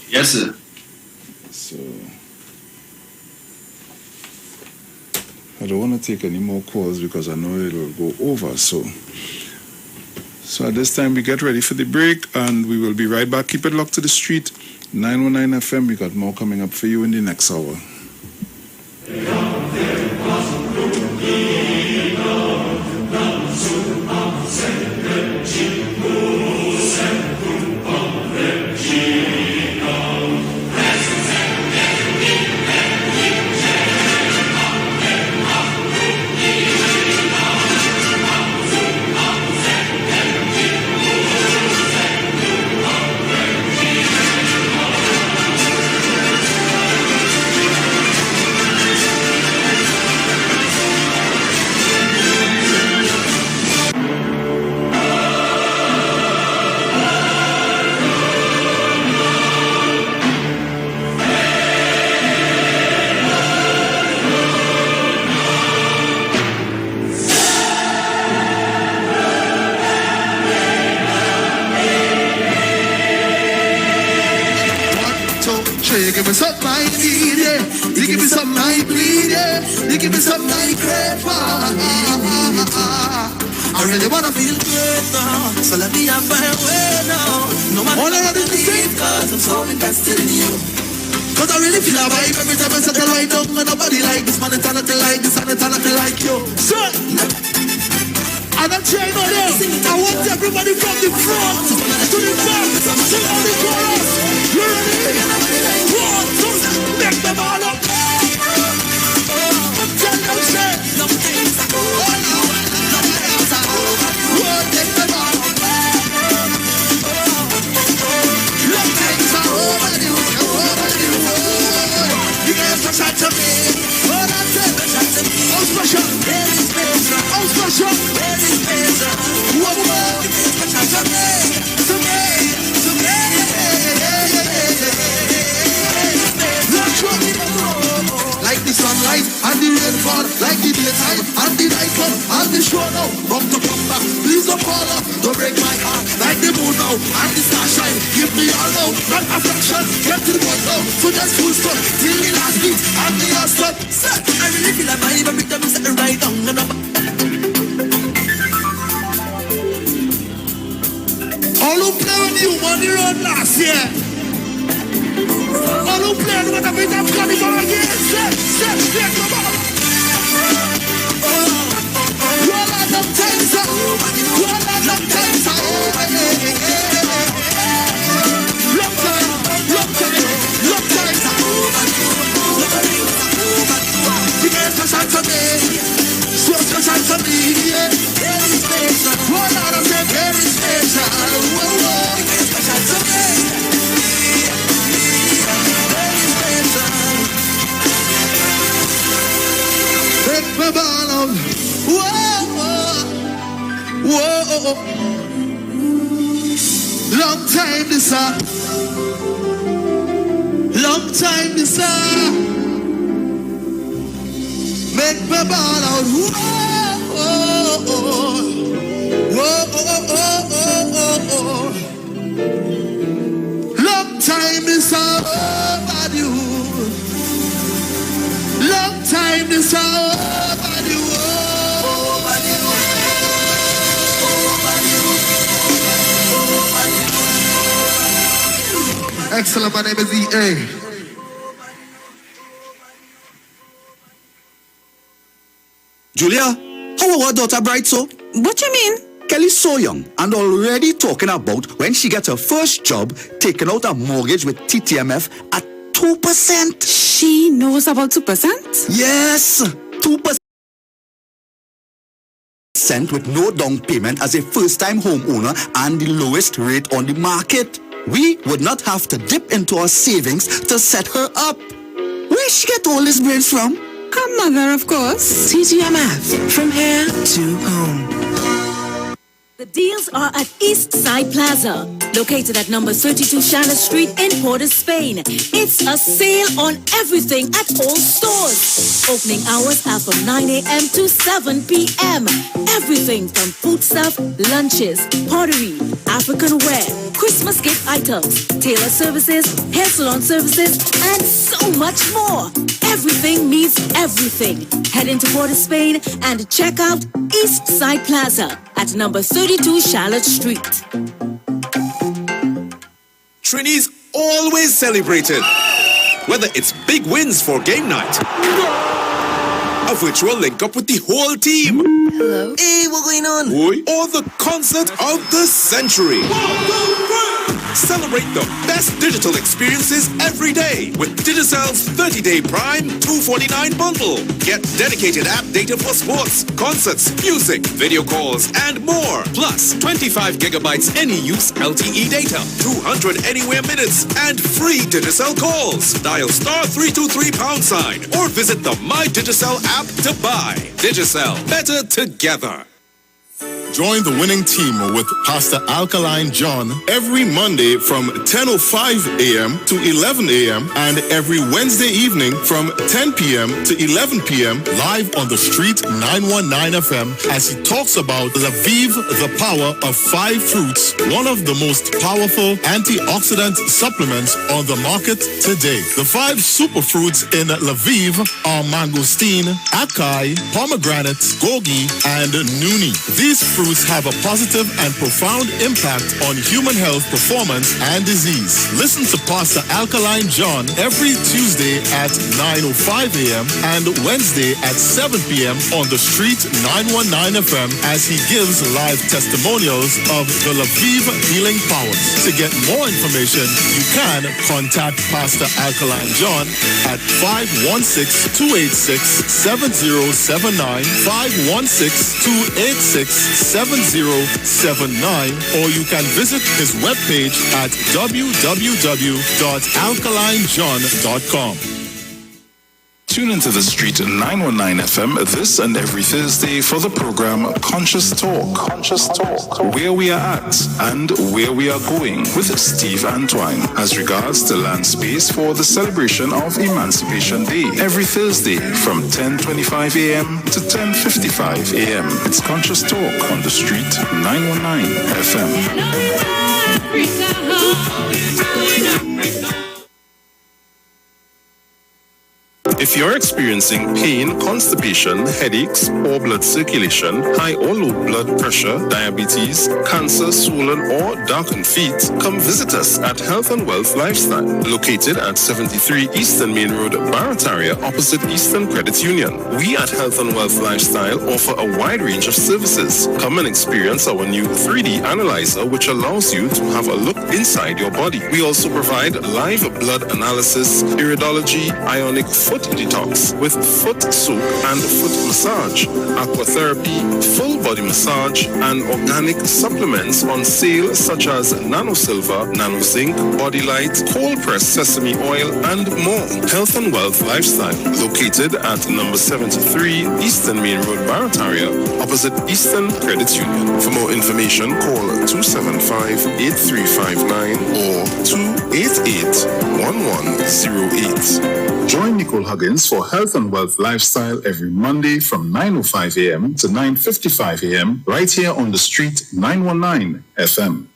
Yes, sir. So I don't want to take any more calls because I know it'll go over. So at this time, we get ready for the break and we will be right back. Keep it locked to the street. 919 FM, we got more coming up for you in the next hour. You give me something I need, yeah. You give me something I bleed, yeah. You give me something I crave for. I really wanna feel good now, so let me have my way now. No matter what I believe, cause I'm so invested in you. Cause I really feel a vibe every time I set the light up. And nobody like this, man, it's not like this, and it's not like you. So, and I'm trying on this. I want everybody from the front to the back, to all the chorus. You ready? One, two, make them all up. Tell them say, no things are over now. No things are over you. One, make them all up. No things are over you. Over you. You guys are shot to me. What I said, shot to me. Oh, special. Very special. Oh, special. Very special. Whoa, whoa. Shot to me. To me. To me. Like the sunlight and the rainfall, like the daytime and the night come and the show now. Come to come back, please don't call up, don't break my heart. Like the moon now and the starshine, give me all now, not affection, get to the point now. So just full stop till the last beat and the last stop. I really feel like my even bring them sitting right down and up. All who play with you on the road last year. All who played with a bit of carnival again, set, come on. Roll out them times up, roll out them times up. Long time. You get special to me, so special to me, yeah. Very special, roll out of them, very special. Whoa, you get special to me. Take my ball out. Whoa. Long time this make my ball out. Whoa. Long time this overdue. Long time this overdue. Excellent, my name is EA. Julia, how our daughter bright so? What you mean? Kelly's so young and already talking about when she gets her first job, taking out a mortgage with TTMF at 2%. She knows about 2%? Yes, 2% with no down payment as a first-time homeowner and the lowest rate on the market. We would not have to dip into our savings to set her up. Where she get all this brains from? Her mother, of course. TTMF, from here to home. The deals are at East Side Plaza, located at number 32 Charlotte Street in Port of Spain. It's a sale on everything at all stores. Opening hours are from 9 a.m. to 7 p.m. Everything from food stuff, lunches, pottery, African wear, Christmas gift items, tailor services, hair salon services, and so much more. Everything means everything. Head into Port of Spain and check out East Side Plaza at number 32 Charlotte Street. Trini's always celebrated. Whether it's big wins for game night, a virtual link up with the whole team. Hello. Hey, what going on? Or the concert of the century. Celebrate the best digital experiences every day with Digicel's 30-day Prime $249 bundle. Get dedicated app data for sports, concerts, music, video calls, and more. Plus 25 gigabytes any use LTE data, 200 anywhere minutes, and free Digicel calls. Dial *323# or visit the My Digicel app to buy. Digicel, better together. Join the winning team with Pastor Alkaline John every Monday from 10:05 a.m. to 11 a.m. and every Wednesday evening from 10 p.m. to 11 p.m. live on the Street 919 FM as he talks about Lviv, the power of 5 fruits, one of the most powerful antioxidant supplements on the market today. The 5 superfruits in Lviv are mangosteen, acai, pomegranate, gogi, and nuni. These fruits have a positive and profound impact on human health, performance, and disease. Listen to Pastor Alkaline John every Tuesday at 9:05 a.m. and Wednesday at 7 p.m. on the Street 919 FM as he gives live testimonials of the Lviv healing powers. To get more information, you can contact Pastor Alkaline John at 516-286-7079, 516-286-7079, or you can visit his webpage at www.alkalinejohn.com. Tune into the Street 919 FM this and every Thursday for the program Conscious Talk, where we are at and where we are going with Steve Antoine as regards to land space for the celebration of Emancipation Day every Thursday from 10:25 a.m. to 10:55 a.m. It's Conscious Talk on the Street 919 FM. If you're experiencing pain, constipation, headaches, poor blood circulation, high or low blood pressure, diabetes, cancer, swollen or darkened feet, come visit us at Health and Wealth Lifestyle, located at 73 Eastern Main Road, Barataria, opposite Eastern Credit Union. We at Health and Wealth Lifestyle offer a wide range of services. Come and experience our new 3D analyzer, which allows you to have a look inside your body. We also provide live blood analysis, iridology, ionic foot detox with foot soak and foot massage, aquatherapy, full body massage, and organic supplements on sale such as Nano Silver, Nano Zinc, Body Light, cold pressed sesame oil, and more. Health and Wealth Lifestyle, located at number 73 Eastern Main Road, Barataria, opposite Eastern Credit Union. For more information, call 275-8359 or 288-1108. Join Nicole Huggins for Health and Wealth Lifestyle every Monday from 9:05 a.m. to 9:55 a.m. right here on the Street 919 FM.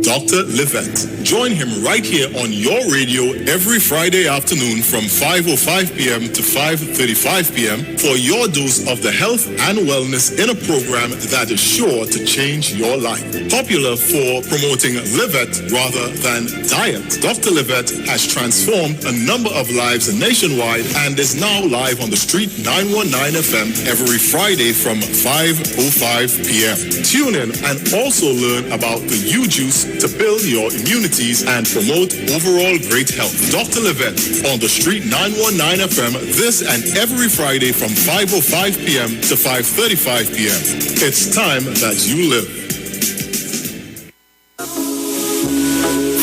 Dr. Livette. Join him right here on your radio every Friday afternoon from 5:05 p.m. to 5:35 p.m. for your dose of the health and wellness in a program that is sure to change your life. Popular for promoting Livette rather than diet, Dr. Livette has transformed a number of lives nationwide and is now live on the Street 919 FM every Friday from 5:05 p.m. Tune in and also learn about the U-Juice to build your immunities and promote overall great health. Dr. Livette on the Street 919 FM this and every Friday from 5:05 p.m. to 5:35 p.m. It's time that you live.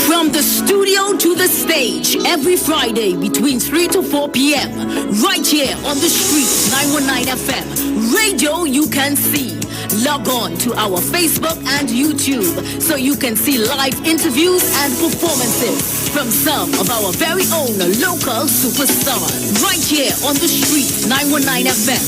From the studio to the stage, every Friday between 3 to 4 p.m. right here on the Street 919 FM. Radio you can see. Log on to our Facebook and YouTube so you can see live interviews and performances from some of our very own local superstars. Right here on the Street 919 FM.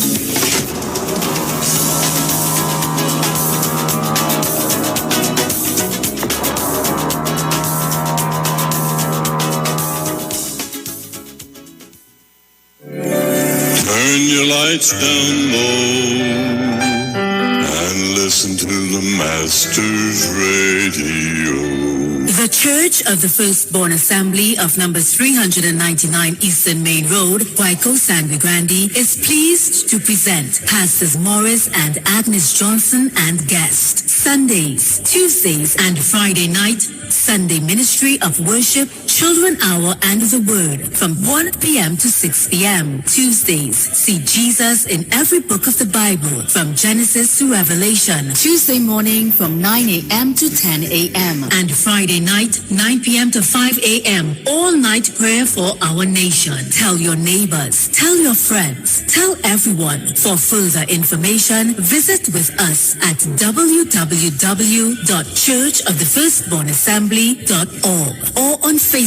hearts down low and listen to the Master's Radio. The Church of the Firstborn Assembly of number 399 Eastern Main Road, Waiko, Sangre Grande, is pleased to present Pastors Morris and Agnes Johnson and guest. Sundays, Tuesdays, and Friday night, Sunday Ministry of Worship, Children Hour, and the Word from 1 p.m. to 6 p.m. Tuesdays, see Jesus in every book of the Bible from Genesis to Revelation. Tuesday morning from 9 a.m. to 10 a.m. and Friday night, 9 p.m. to 5 a.m. all-night prayer for our nation. Tell your neighbors, tell your friends, tell everyone. For further information, visit with us at www.churchofthefirstbornassembly.org or on Facebook.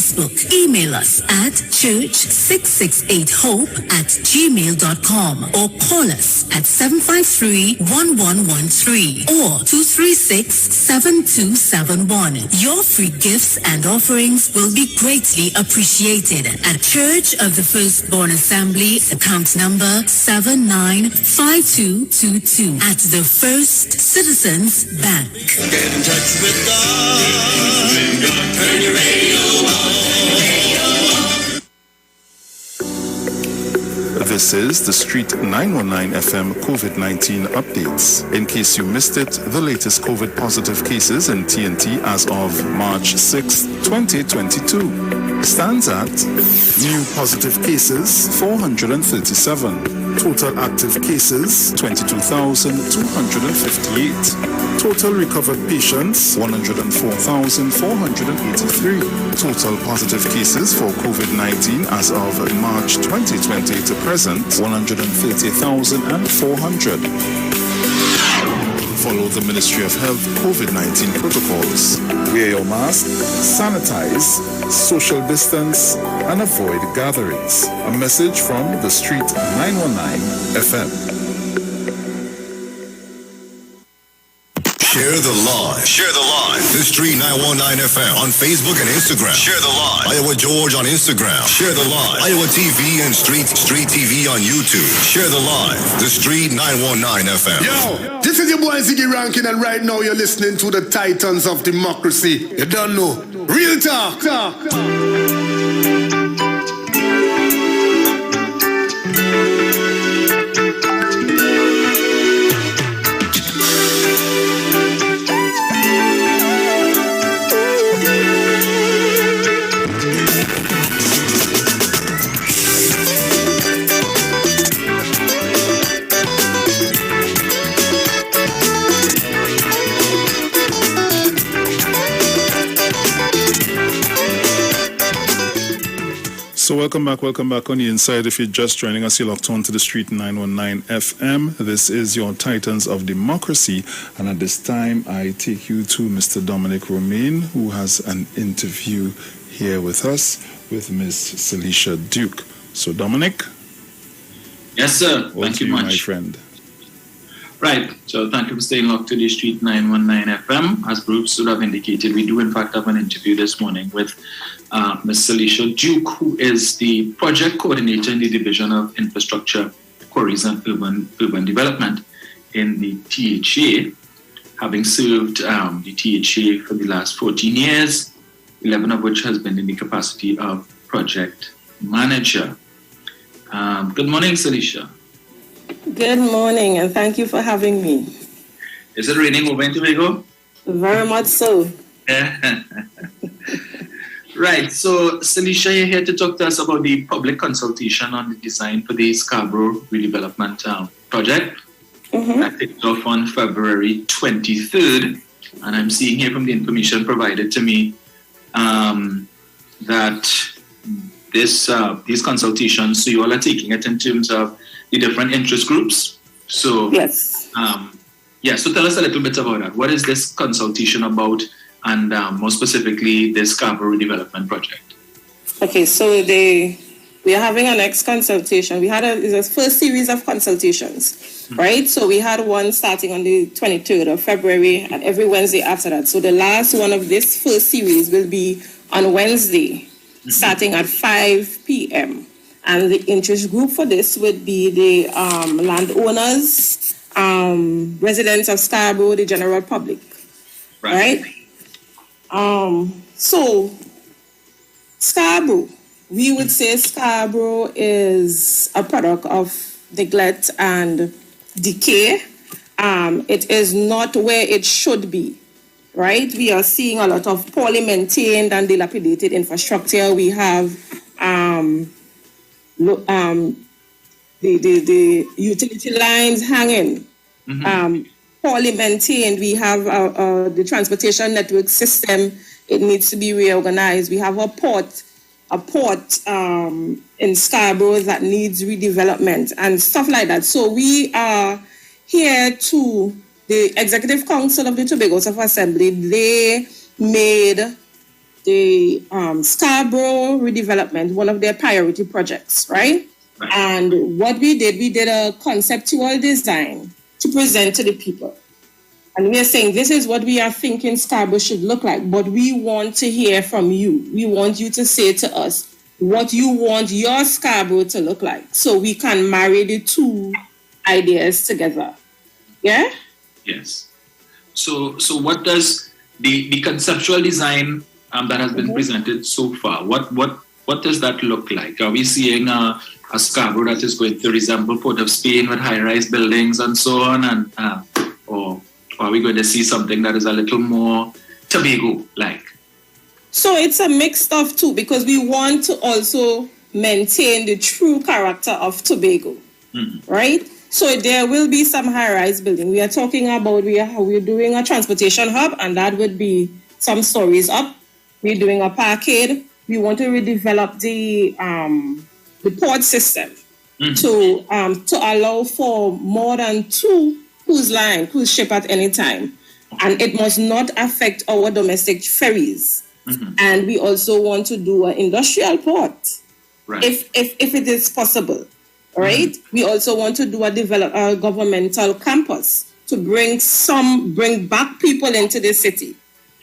Email us at church668hope@gmail.com or call us at 753-1113 or 236-7271. Your free gifts and offerings will be greatly appreciated at Church of the Firstborn Assembly, account number 795222 at the First Citizens Bank. Get in touch with God. Turn your radio on. This is the Street 919 FM COVID-19 updates. In case you missed it, the latest COVID positive cases in TNT as of March 6, 2022 stands at new positive cases 437, total active cases 22,258, total recovered patients 104,483, total positive cases for COVID-19 as of March 2020 to present 130,400. Follow the Ministry of Health COVID-19 protocols. Wear your mask, sanitize, social distance, and avoid gatherings. A message from the Street 919 FM. Share the live. Share the live. The Street 919 FM on Facebook and Instagram. Share the live. Iowa George on Instagram. Share the live. Iowa TV and Street TV on YouTube. Share the live. The Street 919 FM. Yo, this is your boy Ziggy Rankin, and right now you're listening to the Titans of Democracy. You don't know. Real talk. So welcome back on the inside. If you're just joining us, you're locked on to the Street 919 FM. This is your Titans of Democracy, and at this time I take you to Mr. Dominic Romaine, who has an interview here with us with Miss Celicia Duke. So Dominic? Yes, sir. Thank you much. My friend. Right. So thank you for staying locked to the Street 919 FM. As Bruce should have indicated, we do in fact have an interview this morning with Ms. Celicia Duke, who is the project coordinator in the Division of Infrastructure, Quarries and Urban Development in the THA, having served the THA for the last 14 years, 11 of which has been in the capacity of project manager. Good morning, Celicia. Good morning, and thank you for having me. Is it raining over in Tobago? Very much so. Right, so Celicia, you're here to talk to us about the public consultation on the design for the Scarborough redevelopment project. That kicked off on February 23rd, and I'm seeing here from the information provided to me that these consultations, so you all are taking it in terms of the different interest groups. So yes. So tell us a little bit about that. What is this consultation about, and more specifically, the Scarborough Development Project? Okay, so we are having our next consultation. We had a first series of consultations, right? So we had one starting on the 23rd of February and every Wednesday after that. So the last one of this first series will be on Wednesday, starting at 5 p.m. And the interest group for this would be the landowners, residents of Scarborough, the general public, right? So Scarborough, we would say Scarborough is a product of neglect and decay. It is not where it should be, right? We are seeing a lot of poorly maintained and dilapidated infrastructure. We have the utility lines hanging, poorly maintained. We have the transportation network system. It needs to be reorganized. We have a port in Scarborough that needs redevelopment and stuff like that. So we are here to the Executive Council of the Tobago Self-Assembly. They made the Scarborough redevelopment one of their priority projects, right? And what we did a conceptual design to present to the people. And we are saying this is what we are thinking Scarborough should look like, but we want to hear from you. We want you to say to us what you want your Scarborough to look like, so we can marry the two ideas together. Yeah? Yes. So what does the conceptual design that has been presented so far, what does that look like? Are we seeing a Scarborough that is going to resemble Port of Spain with high-rise buildings and so on, and or are we going to see something that is a little more Tobago-like? So it's a mix of two, because we want to also maintain the true character of Tobago, right? So there will be some high-rise building. We are talking about, we're doing a transportation hub, and that would be some stories up. We're doing a parkade. We want to redevelop the port system to allow for more than 2 cruise ship at any time. And it must not affect our domestic ferries. And we also want to do an industrial port, if it is possible. Right? We also want to do a governmental campus to bring back people into the city,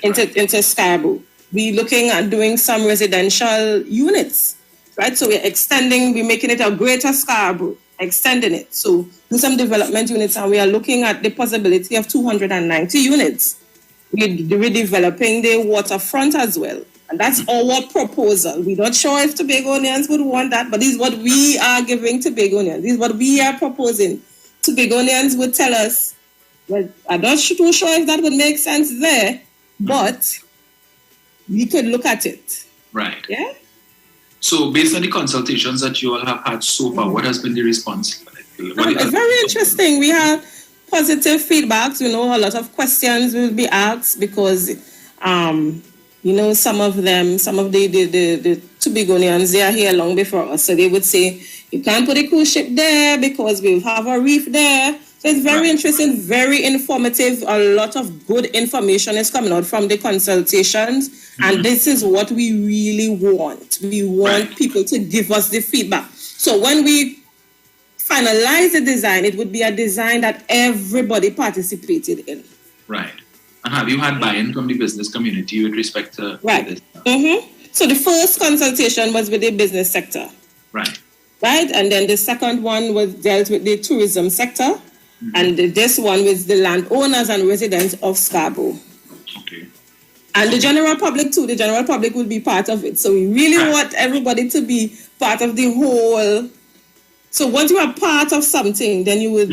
into Scarborough. We're looking at doing some residential units, right? So we're making it a greater Scarborough, extending it. So do some development units, and we are looking at the possibility of 290 units. We're redeveloping the waterfront as well. And that's our proposal. We're not sure if Tobagonians would want that, but this is what we are giving Tobagonians. This is what we are proposing. Tobagonians would tell us, well, I'm not too sure if that would make sense there, but we could look at it. Right. Yeah? So based on the consultations that you all have had so far, what has been the response? It's very interesting. We have positive feedbacks. A lot of questions will be asked because, some of the Tobagonians, they are here long before us. So they would say, you can't put a cruise ship there because we'll have a reef there. So it's very interesting, very informative. A lot of good information is coming out from the consultations. And this is what we really want. We want people to give us the feedback. So when we finalize the design, it would be a design that everybody participated in. Right. And have you had buy-in from the business community with respect to this? So the first consultation was with the business sector. Right. And then the second one was dealt with the tourism sector. And this one was the landowners and residents of Scarborough. Okay. And the general public too. The general public will be part of it. So we really want everybody to be part of the whole. So once you are part of something, then you will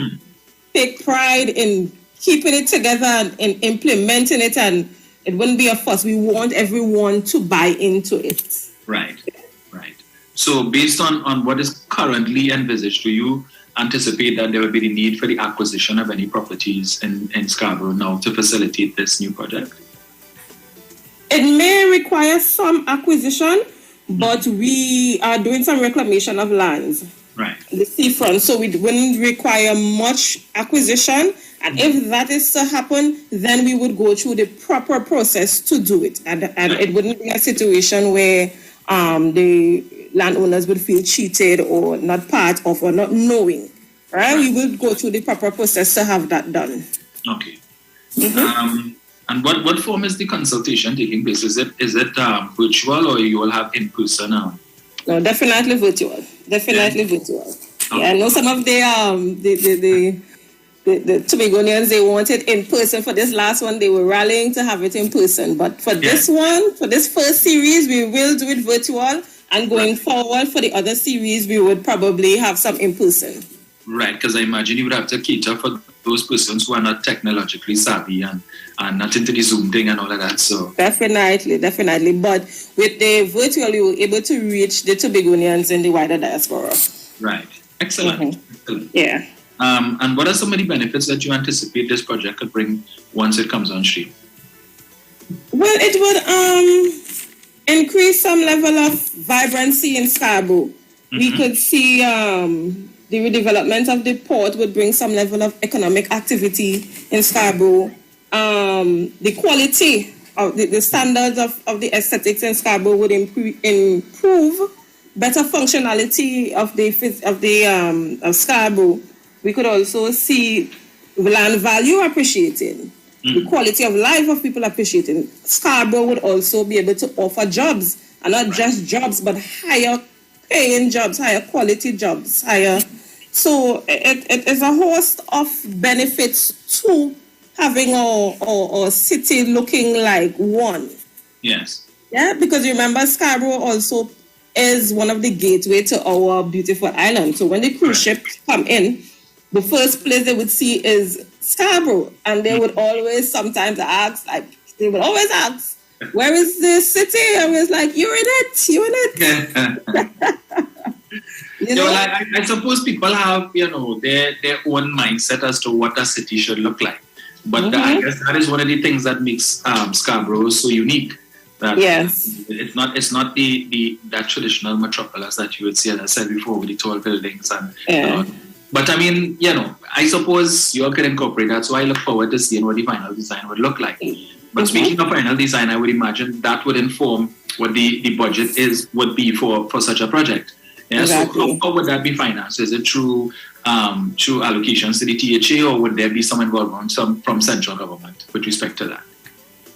take pride in keeping it together and in implementing it, and it wouldn't be a fuss. We want everyone to buy into it. Right. So based on what is currently envisaged, do you anticipate that there will be the need for the acquisition of any properties in Scarborough now to facilitate this new project? It may require some acquisition, but we are doing some reclamation of lands. Right. The seafront, so we wouldn't require much acquisition. And if that is to happen, then we would go through the proper process to do it. And it wouldn't be a situation where the landowners would feel cheated or not part of or not knowing. Right? We would go through the proper process to have that done. Okay. And what form is the consultation taking place? Is it virtual, or you will have in person now? No, definitely virtual. Definitely virtual. Okay. Yeah, I know some of the Tobagonians, they wanted in person. For this last one, they were rallying to have it in person. But for this one, for this first series, we will do it virtual. And going forward for the other series, we would probably have some in person. Right, because I imagine you would have to cater for those persons who are not technologically savvy and not into the Zoom thing and all of that. So Definitely. But with the virtual, we were able to reach the Tobagonians in the wider diaspora. Right. Excellent. Excellent. Yeah. And what are some of the benefits that you anticipate this project could bring once it comes on stream? Well, it would increase some level of vibrancy in Scarborough. We could see the redevelopment of the port would bring some level of economic activity in Scarborough. The quality of the standards of the aesthetics in Scarborough would improve. Better functionality of of Scarborough. We could also see land value appreciating, the quality of life of people appreciating. Scarborough would also be able to offer jobs, and not just jobs, but higher paying jobs, higher quality jobs, higher. So it is a host of benefits to having our city looking like one. Yes. Yeah, because remember, Scarborough also is one of the gateway to our beautiful island. So when the cruise ships come in, the first place they would see is Scarborough, and they would always sometimes ask, where is the city? I was like, you're in it. I suppose people have, their own mindset as to what a city should look like. But I guess that is one of the things that makes Scarborough so unique. That it's not that traditional metropolis that you would see, as I said before, with the tall buildings and. But I mean, I suppose you all can incorporate that. So I look forward to seeing what the final design would look like. But speaking of final design, I would imagine that would inform what the budget would be for such a project. Yeah. Exactly. So how would that be financed? Is it through allocations to the THA, or would there be some involvement from central government with respect to that?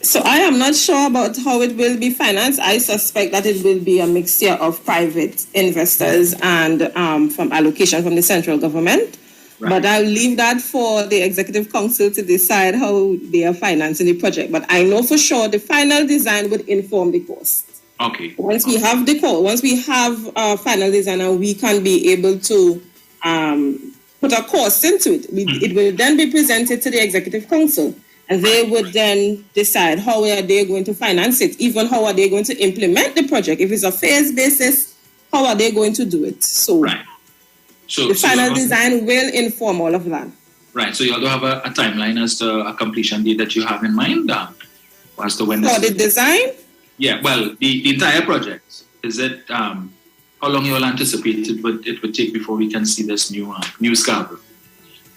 So I am not sure about how it will be financed. I suspect that it will be a mixture of private investors and from allocation from the central government. Right. But I'll leave that for the Executive Council to decide how they are financing the project. But I know for sure the final design would inform the cost. Okay. Once we have a final design, and we can be able to put a cost into it, it will then be presented to the Executive Council. And they would then decide how are they going to finance it, even how are they going to implement the project. If it's a phase basis, how are they going to do it? So, the final design will inform all of that. Right. So you also have a timeline as to a completion date that you have in mind as to when for the design? Yeah. Well, the entire project, is it how long you all anticipate it would take before we can see this new Scarborough?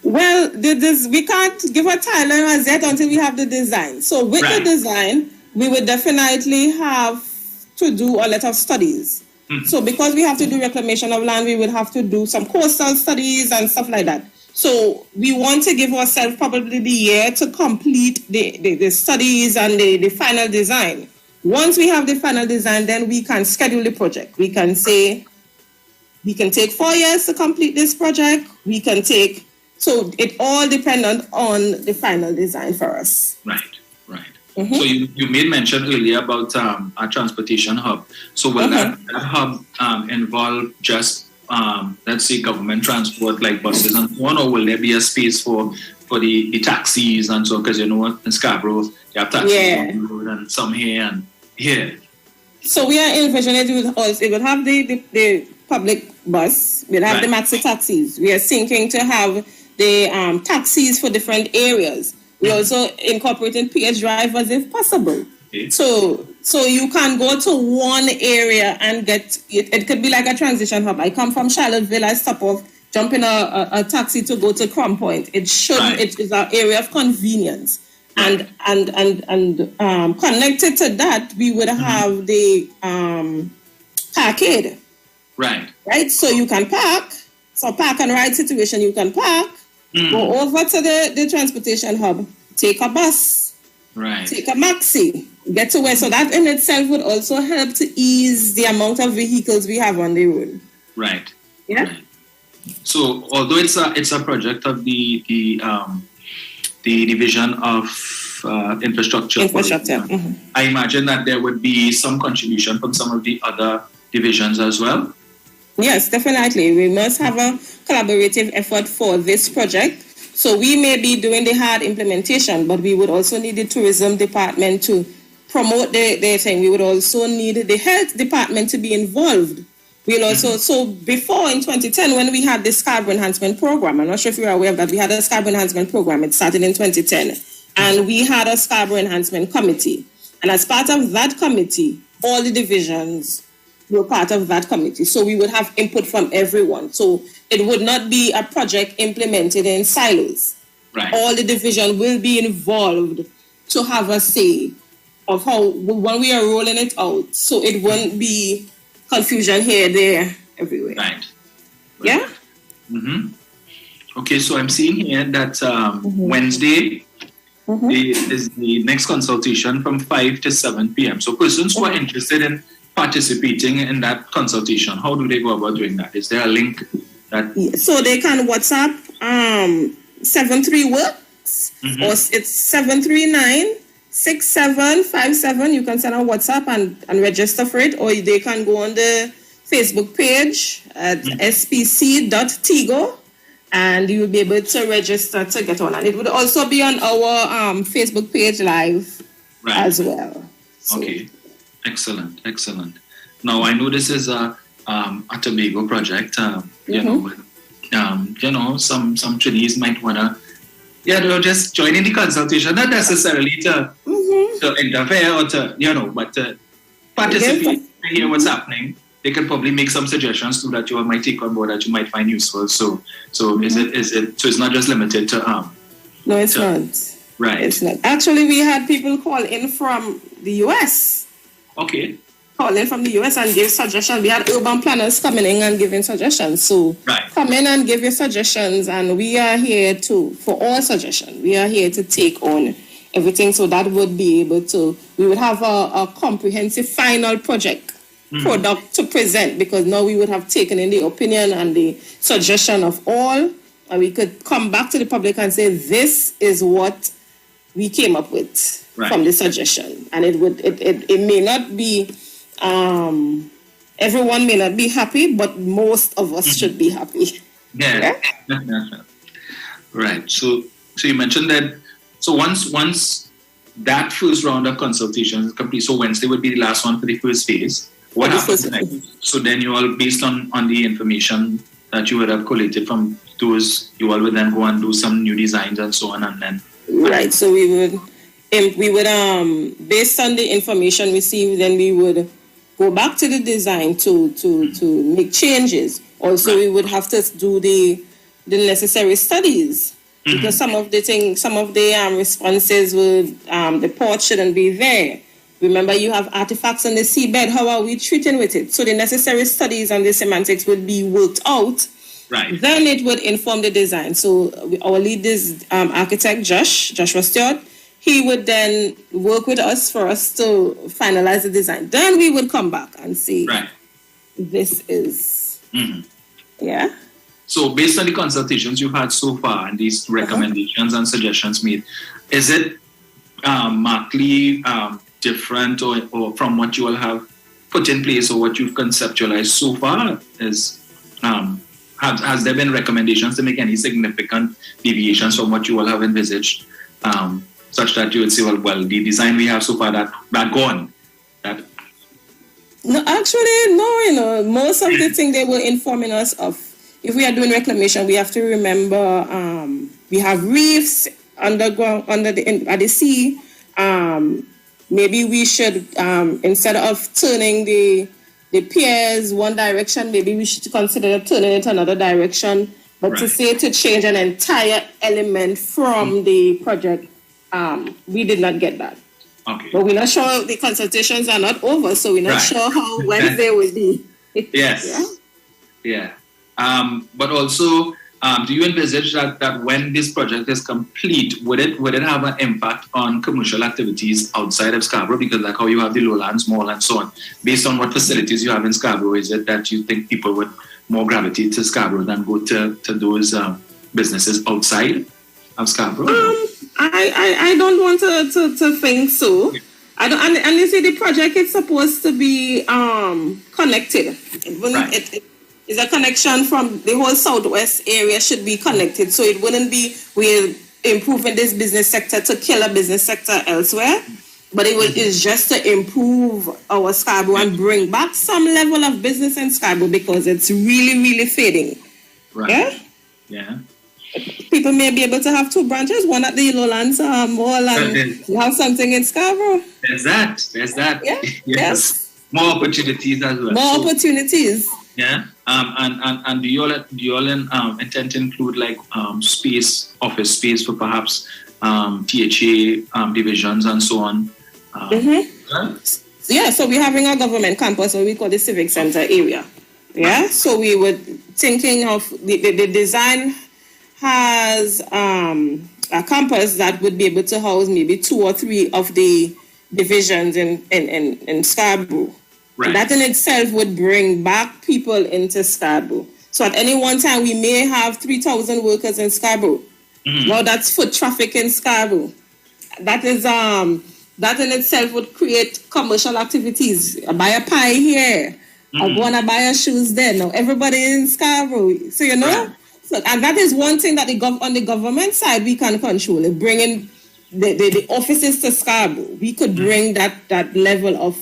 Well, we can't give a timeline as yet until we have the design. So with the design, we would definitely have to do a lot of studies. So because we have to do reclamation of land, we would have to do some coastal studies and stuff like that. So we want to give ourselves probably the year to complete the studies and the final design. Once we have the final design, then we can schedule the project. We can say we can take 4 years to complete this project. We can take... So it all depends on the final design for us. Right. So you made mention earlier about a transportation hub. So will that hub involve just, let's say, government transport like buses and so on, or will there be a space for the taxis and so? Because in Scarborough, you have taxis on the road and some here and here. So we are envisioning it will have the public bus. We'll have the maxi taxis. We are thinking to have the taxis for different areas. We're also incorporating PH drivers if possible. Okay. So you can go to one area and get it. It could be like a transition hub. I come from Charlottesville. I stop off, jump in a taxi to go to Crown Point. It shouldn't. It is an area of convenience. And connected to that, we would have the parkade. Right. So you can park. So park and ride situation. You can park. Go over to the transportation hub, take a bus, take a maxi, get to where. So that in itself would also help to ease the amount of vehicles we have on the road. Right. Yeah. So although it's a project of the Division of Infrastructure. I imagine that there would be some contribution from some of the other divisions as well. Yes, definitely. We must have a collaborative effort for this project. So we may be doing the hard implementation, but we would also need the tourism department to promote their thing. We would also need the health department to be involved. We'll also, so before in 2010, when we had the Scarborough Enhancement Program, I'm not sure if you're aware of that, we had a Scarborough Enhancement Program. It started in 2010. And we had a Scarborough Enhancement Committee. And as part of that committee, all the divisions were part of that committee. So we would have input from everyone. So it would not be a project implemented in silos. Right. All the division will be involved to have a say of how, when we are rolling it out. So it won't be confusion here, there, everywhere. Right. Yeah? Mm-hmm. Okay, so I'm seeing here that Wednesday is the next consultation from 5 to 7 p.m. So persons who are interested in participating in that consultation, how do they go about doing that? Is there a link that... So they can WhatsApp 73works or it's 739-6757. You can send a WhatsApp and register for it, or they can go on the Facebook page at spc.tigo and you will be able to register to get on. And it would also be on our Facebook page live as well. So. Okay, excellent. Now, I know this is a Tobago project, you know, some Chinese might want to, just join in the consultation, not necessarily to interfere or to, but to participate, hear what's happening. They can probably make some suggestions too that you might take on board that you might find useful. So is it so it's not just limited to No, it's not. Right. It's not. Actually, we had people call in from the US. Okay. Call in from the US and give suggestions. We had urban planners coming in and giving suggestions. So come in and give your suggestions, and we are here for all suggestions. We are here to take on everything, so that would be able to, we would have a comprehensive final product to present, because now we would have taken in the opinion and the suggestion of all, and we could come back to the public and say, this is what we came up with from the suggestion. And it may not be, everyone may not be happy, but most of us should be happy. Yeah. Right. So you mentioned that, so once that first round of consultation is complete, so Wednesday would be the last one for the first phase. What happens next? So then you all, based on the information that you would have collated from those, you all would then go and do some new designs and so on, and then... Right, so we would based on the information received, then we would go back to the design to make changes. Also, we would have to do the necessary studies, because some of the responses would, the port shouldn't be there. Remember, you have artifacts on the seabed. How are we treating with it? So the necessary studies and the semantics would be worked out. Right. Then it would inform the design. So our lead is architect Joshua Stewart. He would then work with us for us to finalize the design. Then we would come back and see. This is yeah. So based on the consultations you've had so far and these recommendations and suggestions made, is it markedly different or from what you all have put in place or what you've conceptualized so far? Has there been recommendations to make any significant deviations from what you all have envisaged, such that you would say, well, the design we have so far, that gone? No, actually, no. Most of the things they were informing us of. If we are doing reclamation, we have to remember we have reefs underground at the sea. Maybe we should, instead of turning the piers one direction, maybe we should consider turning it another direction. But to change an entire element from the project, we did not get that. Okay. But we're not sure, the consultations are not over, so we're not sure how Wednesday will be. Yes. Yeah. But also, do you envisage that when this project is complete, would it have an impact on commercial activities outside of Scarborough? Because like how you have the Lowlands Mall and so on, based on what facilities you have in Scarborough, is it that you think people would more gravity to Scarborough than go to those businesses outside of Scarborough? I don't want to think so. I don't, and you see, the project is supposed to be connected. It is a connection from the whole southwest area should be connected. So it wouldn't be we're improving this business sector to kill a business sector elsewhere, but it's just to improve our Scarborough and bring back some level of business in Scarborough because it's really, really fading. Right. Yeah? Yeah. People may be able to have two branches, one at the Lowlands Mall, and you have something in Scarborough. There's that. Yeah. Yes. More opportunities as well. More opportunities. Yeah. And do you all intend to include like office space for perhaps THA divisions and so on? Yeah. So we're having a government campus, what we call the Civic Center area. Yeah. So we were thinking of the design has a campus that would be able to house maybe 2 or 3 of the divisions in Scarborough. Right. That in itself would bring back people into Scarborough. So at any one time, we may have 3,000 workers in Scarborough. Now that's foot traffic in Scarborough. That is that in itself would create commercial activities. I buy a pie here. I go and buy a shoes there. Now everybody in Scarborough. So Right. So, and that is one thing that on the government side we can control. Bringing the offices to Scarborough, we could bring that level of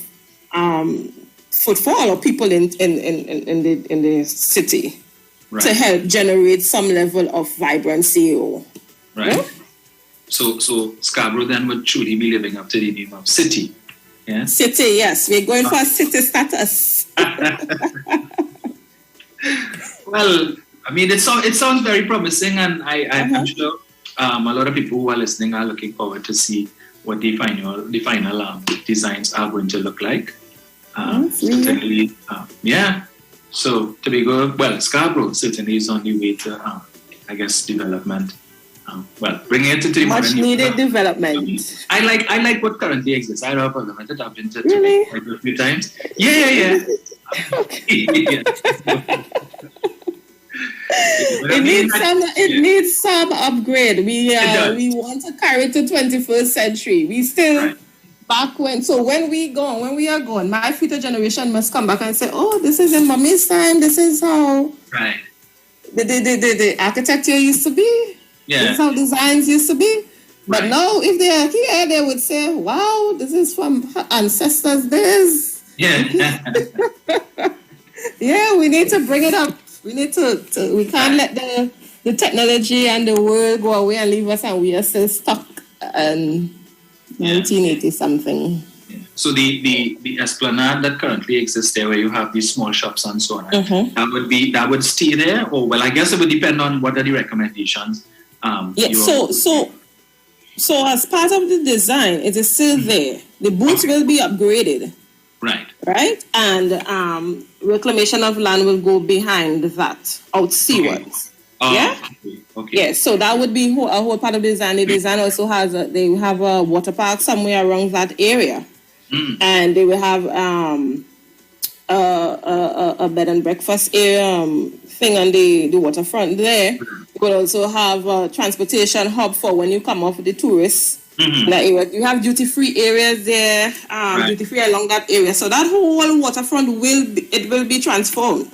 footfall or people in the city to help generate some level of vibrancy. Right. Yeah? So Scarborough then would truly be living up to the name of city. Yeah. City, yes. We're going for a city status. Well, I mean, it sounds very promising, and I'm sure a lot of people who are listening are looking forward to see what the final designs are going to look like. Certainly, yeah. So Scarborough certainly is on the way to, development. Bringing it into much needed development. I like what currently exists. I love it. I've been to quite a few times. Yeah. It needs some upgrade. We want to carry it to 21st century. We still back when we are gone, my future generation must come back and say, oh, this is in mommy's time. This is how the architecture used to be. Yeah. This is how designs used to be. But now, if they are here, they would say, wow, this is from ancestors' days. Yeah. Yeah, we need to bring it up. We need to we can't let the technology and the world go away and leave us, and we are still stuck in 1980 something. Yeah. So the esplanade that currently exists there, where you have these small shops and so on, that would stay there, or I guess it would depend on what are the recommendations. So as part of the design, it is still there. The booths will be upgraded. Right? And reclamation of land will go behind that, out seawards. Okay. Yeah, so that would be a whole part of the design. The design also has they have a water park somewhere around that area. And they will have a bed and breakfast area thing on the waterfront there. You will also have a transportation hub for when you come off the tourists. You have duty-free areas there, duty-free along that area. So that whole waterfront will be transformed.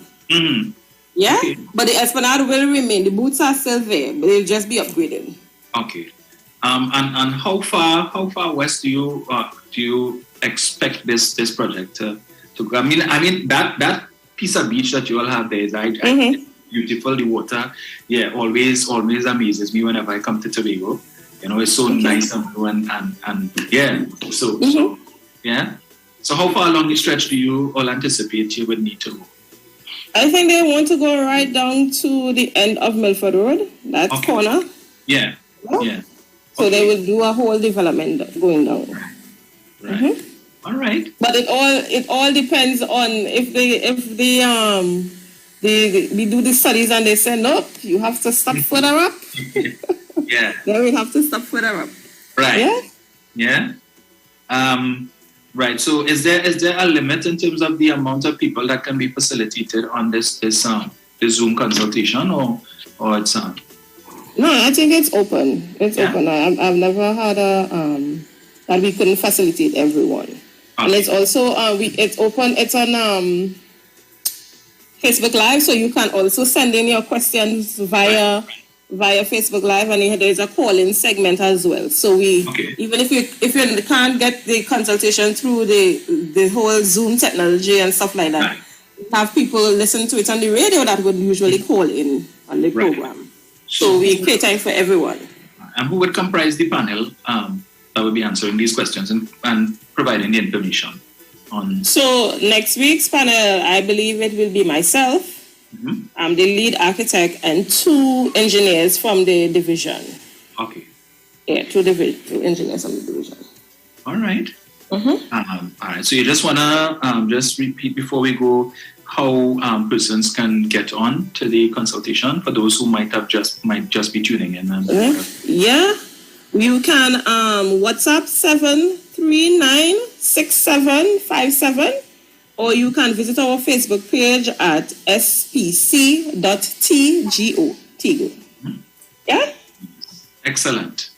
Yeah? Okay. But the esplanade will remain. The booths are still there, but they'll just be upgraded. Okay. And how far west do you expect this project to go? I mean that piece of beach that you all have there is beautiful. The water, always amazes me whenever I come to Tobago. It's so nice and blue and yeah. So yeah. So how far along the stretch do you all anticipate you would need to go? I think they want to go right down to the end of Milford Road, that corner. Yeah. So they will do a whole development going down. Right. All right. But it all depends on if we do the studies and they say, nope, you have to stop further up. Yeah. Then we have to stop further up. Right. Yeah. Right. So is there a limit in terms of the amount of people that can be facilitated on this Zoom consultation, or it's No, I think it's open. It's open. I've never had that we couldn't facilitate everyone. Okay. And it's also it's open. It's on Facebook Live, so you can also send in your questions via Facebook Live, and there's a call-in segment as well. So even if you can't get the consultation through the whole Zoom technology and stuff like that, have people listen to it on the radio that would usually call in on the program. So we cater for everyone. And who would comprise the panel that will be answering these questions and providing the information on? So next week's panel, I believe it will be myself. I'm the lead architect and 2 engineers from the division. Okay. Yeah, 2 engineers from the division. All right. All right. So you just wanna just repeat before we go how persons can get on to the consultation for those who might just be tuning in. Yeah, you can WhatsApp 7396757, or you can visit our Facebook page at spc.tgo. Yeah. Excellent.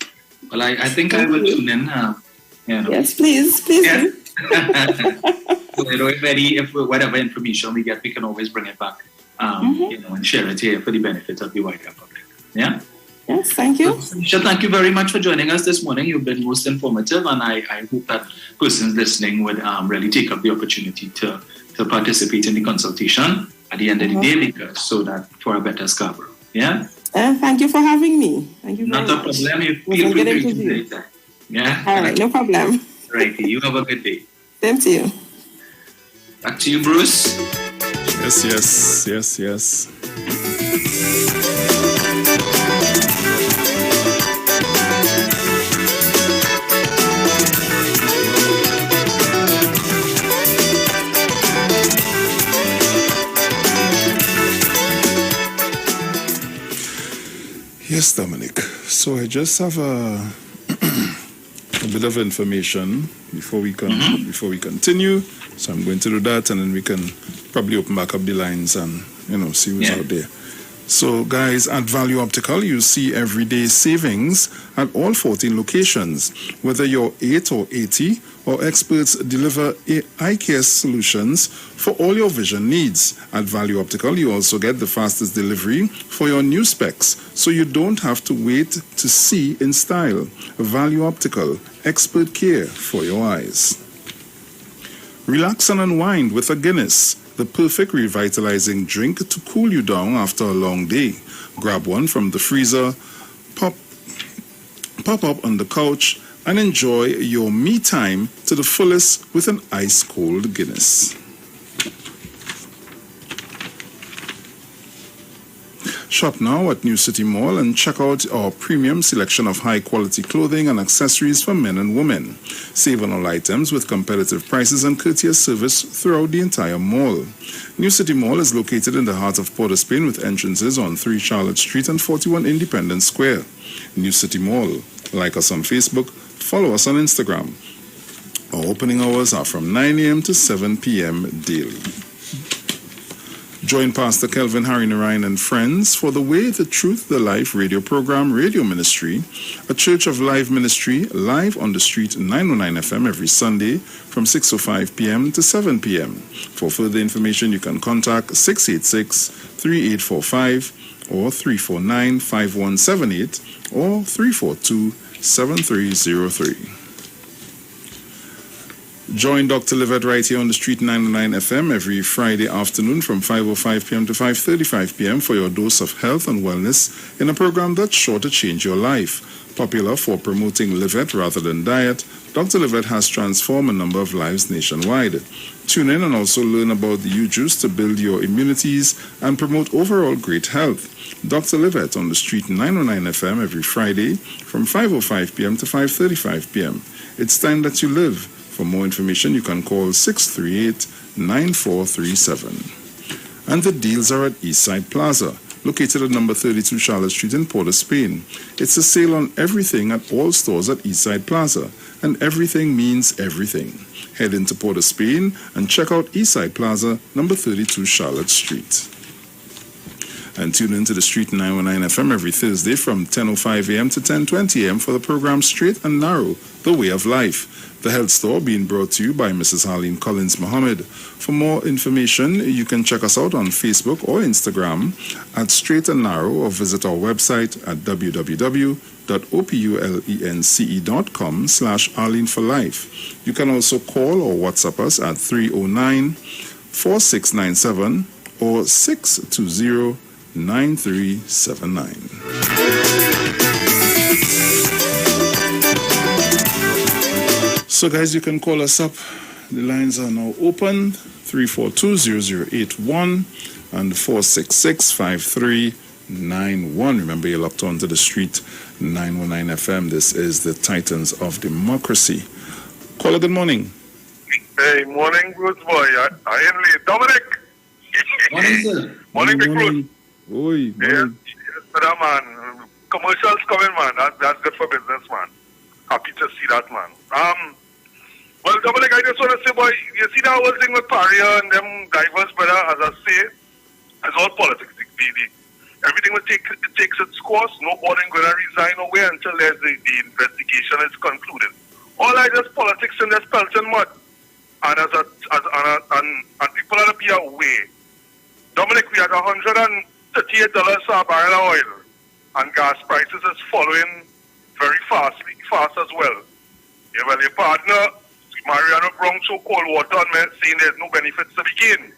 Well, I think I will tune in. Yes, please. Yeah. So, if whatever information we get, we can always bring it back, and share it here for the benefit of the wider public. Yeah. Yes, thank you. So, thank you very much for joining us this morning. You've been most informative, and I hope that persons listening would really take up the opportunity to participate in the consultation at the end of the day, because so that for a better Scarborough. Yeah. Thank you for having me. Thank you very much. Not a problem. You feel free to use it. Yeah. All right, no problem. Right. You have a good day. Same to you. Back to you, Bruce. Yes. Yes, Dominic. So I just have a bit of information before we continue. So I'm going to do that, and then we can probably open back up the lines and see who's out there. So guys, at Value Optical, you see everyday savings at all 14 locations. Whether you're 8 or 80, our experts deliver eye care solutions for all your vision needs. At Value Optical, you also get the fastest delivery for your new specs, so you don't have to wait to see in style. Value Optical, expert care for your eyes. Relax and unwind with a Guinness, the perfect revitalizing drink to cool you down after a long day. Grab one from the freezer, pop up on the couch, and enjoy your me time to the fullest with an ice-cold Guinness. Shop now at New City Mall and check out our premium selection of high-quality clothing and accessories for men and women. Save on all items with competitive prices and courteous service throughout the entire mall. New City Mall is located in the heart of Port of Spain with entrances on 3 Charlotte Street and 41 Independence Square. New City Mall. Like us on Facebook, follow us on Instagram. Our opening hours are from 9 a.m. to 7 p.m. daily. Join Pastor Kelvin Harry Narayan and friends for the Way, the Truth, the Life radio program, Radio Ministry, a Church of Life ministry, live on the street 909 FM every Sunday from 6:05 p.m. to 7 p.m. For further information, you can contact 686-3845 or 349-5178 or 342-7303. Join Dr. Livette right here on the street 909 FM every Friday afternoon from 5:05 p.m. to 5:35 p.m. for your dose of health and wellness in a program that's sure to change your life. Popular for promoting Livette rather than diet, Dr. Livette has transformed a number of lives nationwide. Tune in and also learn about the U-Juice to build your immunities and promote overall great health. Dr. Livette on the street 909 FM every Friday from 5:05 p.m. to 5:35 p.m. It's time that you live. For more information, you can call 638-9437. And the deals are at Eastside Plaza, located at number 32 Charlotte Street in Port of Spain. It's a sale on everything at all stores at Eastside Plaza, and everything means everything. Head into Port of Spain and check out Eastside Plaza, number 32 Charlotte Street. And tune into the Street 919 FM every Thursday from 10:05 a.m. to 10:20 a.m. for the program Straight and Narrow, The Way of Life. The Health Store being brought to you by Mrs. Harleen Collins Mohammed. For more information, you can check us out on Facebook or Instagram at Straight and Narrow, or visit our website at www.opulence.com/Arlene for Life. You can also call or WhatsApp us at 309-4697 or 620-9379. So guys, you can call us up. The lines are now open, 342-0081 and 466-5391. Remember, you're locked on to the Street 919 FM. This is the Titans of Democracy. Caller, good morning. Hey, morning, Bruce boy. I am late. Dominic. Morning, sir. Morning, Big Bruce. Oi, yes, brother, man. Commercials coming, man. That's good for business, man. Happy to see that, man. Well, Dominic, I just want to say, boy, you see that whole thing with Paria and them divers, brother, as I say, it's all politics. Everything will takes its course. Nobody going to resign away until the investigation is concluded. All that is politics in this pelt and mud. And people are to be aware. Dominic, we had $138 a barrel of oil, and gas prices is following very fast as well. Yeah, well, your partner, Mariano Brown, so cold water on me, saying there's no benefits to begin.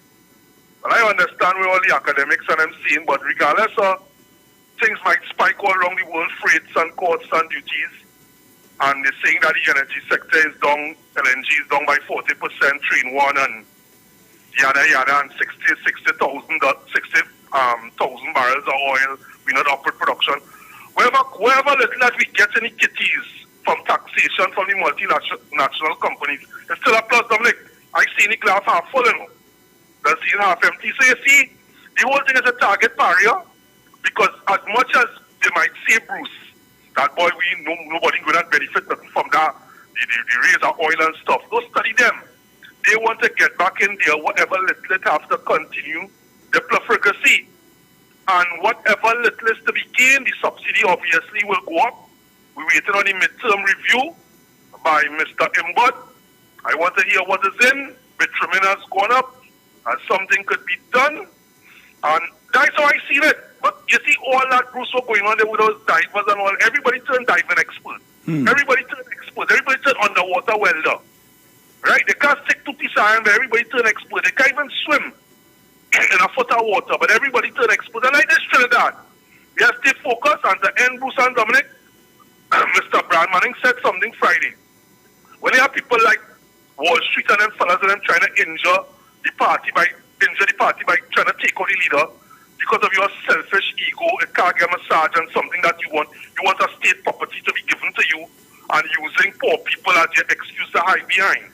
Well, I understand where all the academics and them saying, but regardless of things might spike all around the world, freights and costs and duties, and they're saying that the energy sector is down, LNG is down by 40%, train one, and yada, and 60,000 barrels of oil, we not up with production. Wherever little that we get any kitties from taxation from the multinational companies, it's still a plus, Dominic. I see the glass half full, you know. The scene half empty. So you see, the whole thing is a target barrier, because as much as they might say, Bruce, that boy, nobody going to benefit from that, the raise of oil and stuff. Don't study them. They want to get back in there, whatever little it has to continue the profligacy. And whatever little is to be gained, the subsidy obviously will go up. We're waiting on the midterm review by Mr. Imbud. I want to hear what is in. Bitumen has gone up, and something could be done. And that's how I see it. But you see all that, Bruce, what's going on there with those divers and all. Everybody turned diving expert. Everybody turned expert. Everybody turned underwater welder. Right? They can't stick to piece of iron, but everybody turned expert. They can't even swim in a foot of water, but everybody turned expert. And like this Trinidad, we have to stay focused. And the end, Bruce and Dominic, Mr. Brad Manning said something Friday. When you have people like Wall Street and them fellas and them trying to injure the party by trying to take out the leader because of your selfish ego, a cargo massage and something that you want a state property to be given to you, and using poor people as your excuse to hide behind.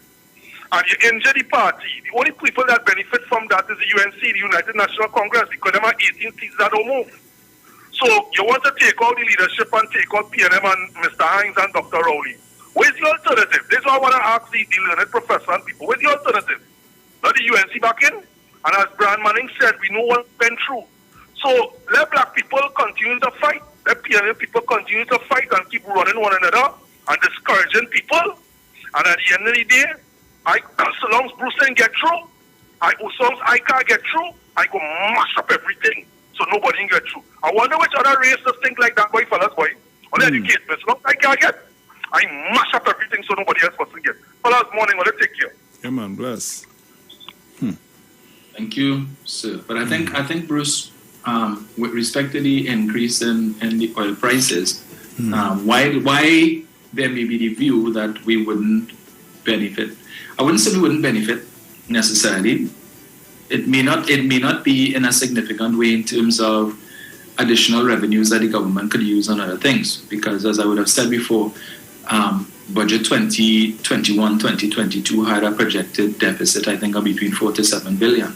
And you injure the party. The only people that benefit from that is the UNC, the United National Congress, because them are 18 seats that don't move. So you want to take out the leadership and take out PNM and Mr. Hines and Dr. Rowley. Where's the alternative? This is what I want to ask the learned professor and people. Where's the alternative? Not the UNC back in? And as Brian Manning said, we know what went through. So let black people continue to fight. Let PNM people continue to fight and keep running one another and discouraging people. And at the end of the day, so long as Bruce ain't get through, so long as I can't get through, I go mash up everything so nobody can get through. I wonder which other races think like that, boy, fellas, boy. Only educate me. So long as I can't get, I mash up everything so nobody else can get. Fellas, morning, well, let's take care. Yeah, man, bless. Thank you, sir. But I think Bruce, with respect to the increase in the oil prices, why there may be the view that we wouldn't benefit. I wouldn't say we wouldn't benefit necessarily. It may not be in a significant way in terms of additional revenues that the government could use on other things. Because as I would have said before, budget 2021-2022 had a projected deficit, I think, of between 4 to 7 billion,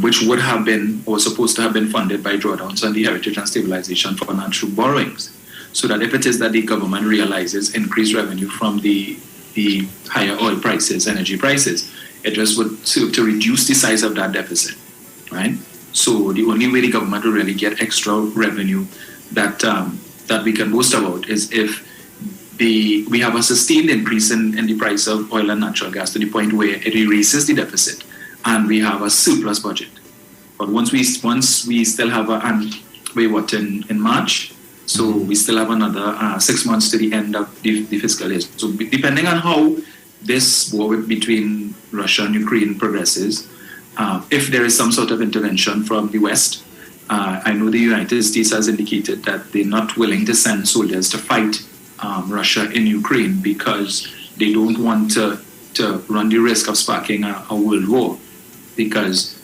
which would have been or supposed to have been funded by drawdowns on the Heritage and Stabilization Fund and through borrowings. So that if it is that the government realizes increased revenue from the higher oil prices, energy prices, it just would serve to reduce the size of that deficit, right? So the only way the government will really get extra revenue that we can boast about is if we have a sustained increase in the price of oil and natural gas to the point where it erases the deficit and we have a surplus budget. But once we still have in March, so we still have another 6 months to the end of the fiscal year. So depending on how this war between Russia and Ukraine progresses, if there is some sort of intervention from the West, I know the United States has indicated that they're not willing to send soldiers to fight Russia in Ukraine because they don't want to run the risk of sparking a world war, because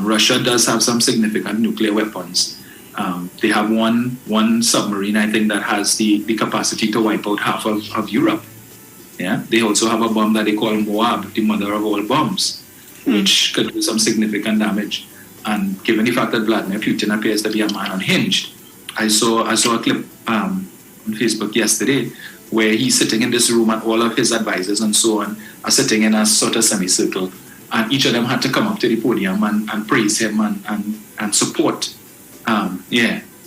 Russia does have some significant nuclear weapons. They have one submarine, I think, that has the capacity to wipe out half of Europe. Yeah, they also have a bomb that they call Moab, the mother of all bombs, which could do some significant damage. And given the fact that Vladimir Putin appears to be a man unhinged, I saw a clip on Facebook yesterday where he's sitting in this room and all of his advisors and so on are sitting in a sort of semicircle, and each of them had to come up to the podium and praise him and support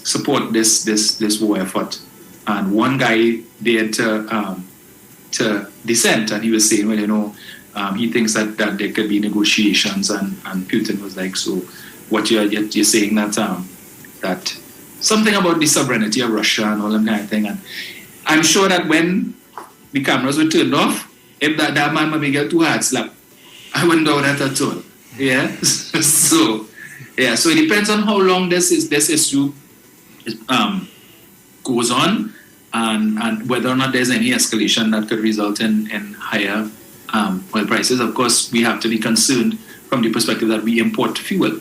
support this war effort. And one guy dared to dissent, and he was saying, well, he thinks that there could be negotiations, and Putin was like, so what you're saying that something about the sovereignty of Russia and all that kind of thing. And I'm sure that when the cameras were turned off, if that man maybe get too hard slap, I wouldn't know that at all. Yeah. So it depends on how long this issue goes on, and whether or not there's any escalation that could result in higher oil prices. Of course, we have to be concerned from the perspective that we import fuel,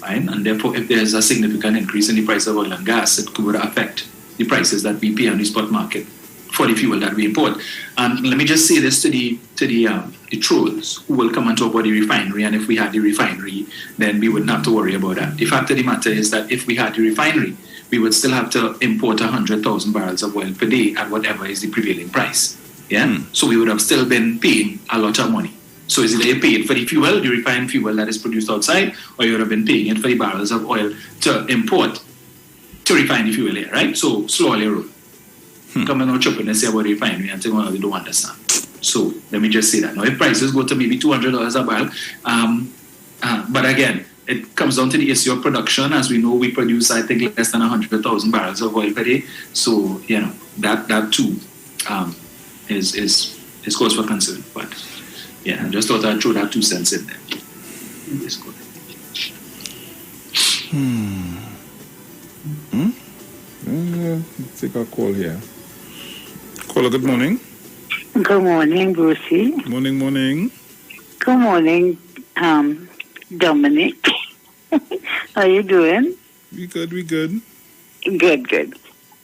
right? And therefore, if there's a significant increase in the price of oil and gas, it could affect the prices that we pay on the spot market for the fuel that we import. And let me just say this to the trolls who will come and talk about the refinery, and if we had the refinery, then we wouldn't have to worry about that. The fact of the matter is that if we had the refinery, we would still have to import 100,000 barrels of oil per day at whatever is the prevailing price. Yeah, so we would have still been paying a lot of money. So is it you paid for the fuel, the refined fuel that is produced outside, or you would have been paying it for the barrels of oil to import to refine the fuel here, right? So slowly roll. Come and chop and say about the refinery and say, well, we don't understand. So let me just say that. Now, if prices go to maybe $200 a barrel, but again, it comes down to the issue of production. As we know, we produce, I think, less than 100,000 barrels of oil per day. So, that too is cause for concern. But, I just thought I'd throw that 2 cents in there. Take a call here. Caller, good morning. Good morning, Brucey. Morning. Good morning, Dominic. How you doing? We good. Good.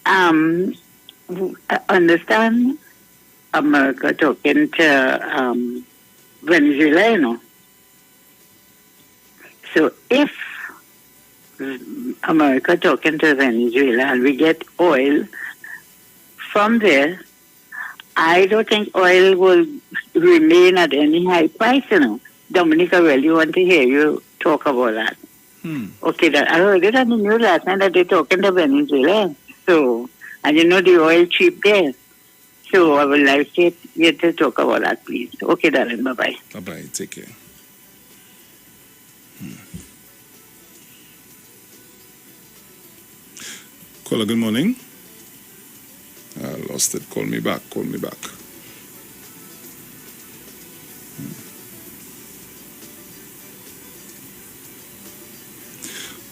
I understand America talking to Venezuela, So if America talking to Venezuela and we get oil from there, I don't think oil will remain at any high price, Dominic, I really want to hear you talk about that. Okay, I heard it on the news last night that they're talking to Venezuela. So, and the oil cheap there. So I would like you to talk about that, please. Okay, darling, bye-bye. Bye-bye, take care. Caller, good morning. I lost it. Call me back.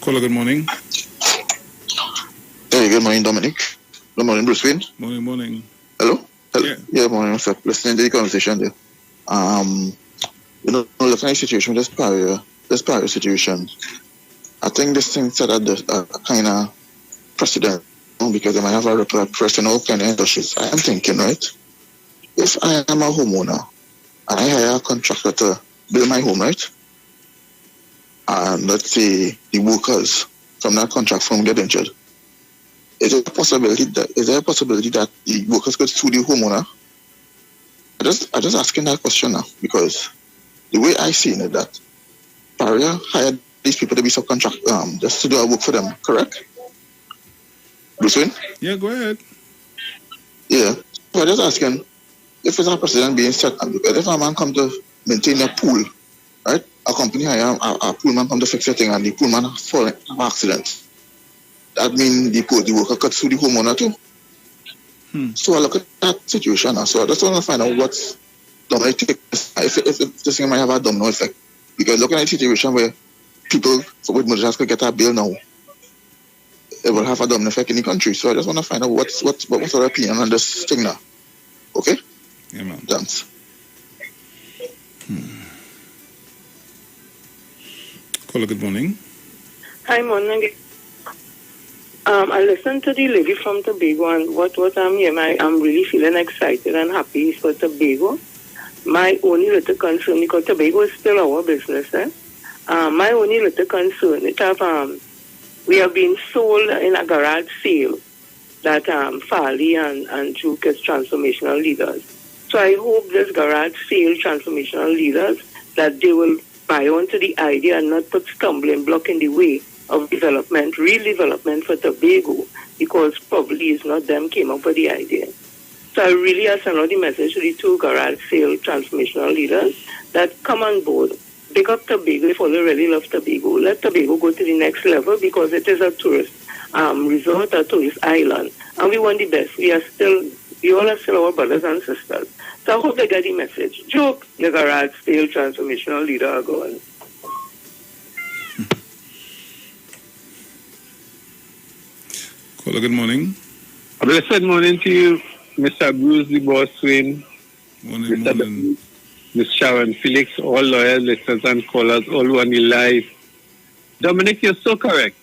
Caller, good morning. Hey, good morning, Dominic. Good morning, Bruce Wayne. Morning. Hello? Yeah, morning, sir. Listening to the conversation there. Looking at the situation with this Paris situation, I think this thing set at a kind of precedent because they might have a repercussion on kind of industries. I am thinking, right? If I am a homeowner and I hire a contractor to build my home, right? And let's say the workers from that contract firm get injured. Is there a possibility that the workers could sue the homeowner? I just asking that question now because the way I see it that Paria hired these people to be subcontract, just to do a work for them, correct? Bruce Wayne? Yeah, go ahead. Yeah. So I'm just asking, if it's a precedent being set, because if a man come to maintain a pool, right? A company hire a pool man come to fix your thing and the pool man fall in an accident. That means the worker could sue the homeowner too. So I look at that situation now. So I just want to find out what's domino effect, if this thing might have a domino effect. Because looking at a situation where people with mortgages could get a bill now, it will have a domino effect in the country. So I just want to find out what's our opinion on this thing now. Okay? Yeah, man. Thanks. Caller, good morning. Hi, morning. I listened to the lady from Tobago, and what I'm hearing, I'm really feeling excited and happy for Tobago. My only little concern, because Tobago is still our business, my only little concern is we have been sold in a garage sale that Farley and Duke is transformational leaders. So I hope this garage sale transformational leaders, that they will buy onto the idea and not put stumbling block in the way of development, real development for Tobago, because probably it's not them came up with the idea. So I really send out the message to the two garage sale transformational leaders that come on board, pick up Tobago if they really love Tobago. Let Tobago go to the next level, because it is a tourist resort, a tourist island, and we want the best. We all are still our brothers and sisters. So I hope they get the message. Joke, the garage sale transformational leader are going. Caller, good morning. A blessed morning to you, Mr. Bruce the Boss Wayne, morning. Ms. Sharon Felix, all loyal listeners and callers, all who are on the live. Dominic, you're so correct.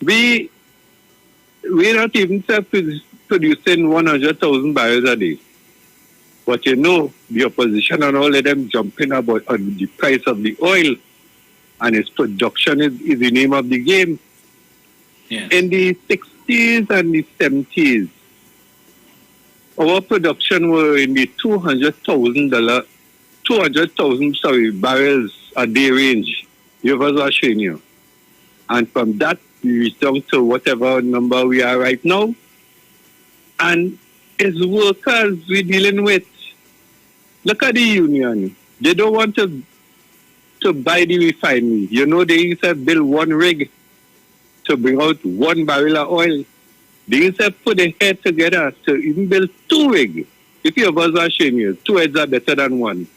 We're not even producing 100,000 barrels a day. But you know, the opposition and all of them jumping about on the price of the oil, and its production is the name of the game. Yes. In the 60s and the 70s, our production were in the 200,000 barrels a day range. You was showing you. And from that, we reached down to whatever number we are right now. And it's workers we're dealing with. Look at the union. They don't want to buy the refinery. You know, they used to build one rig to bring out 1 barrel of oil. They used to put their head together to even build 2 rigs. If you have a shame here, 2 heads are better than 1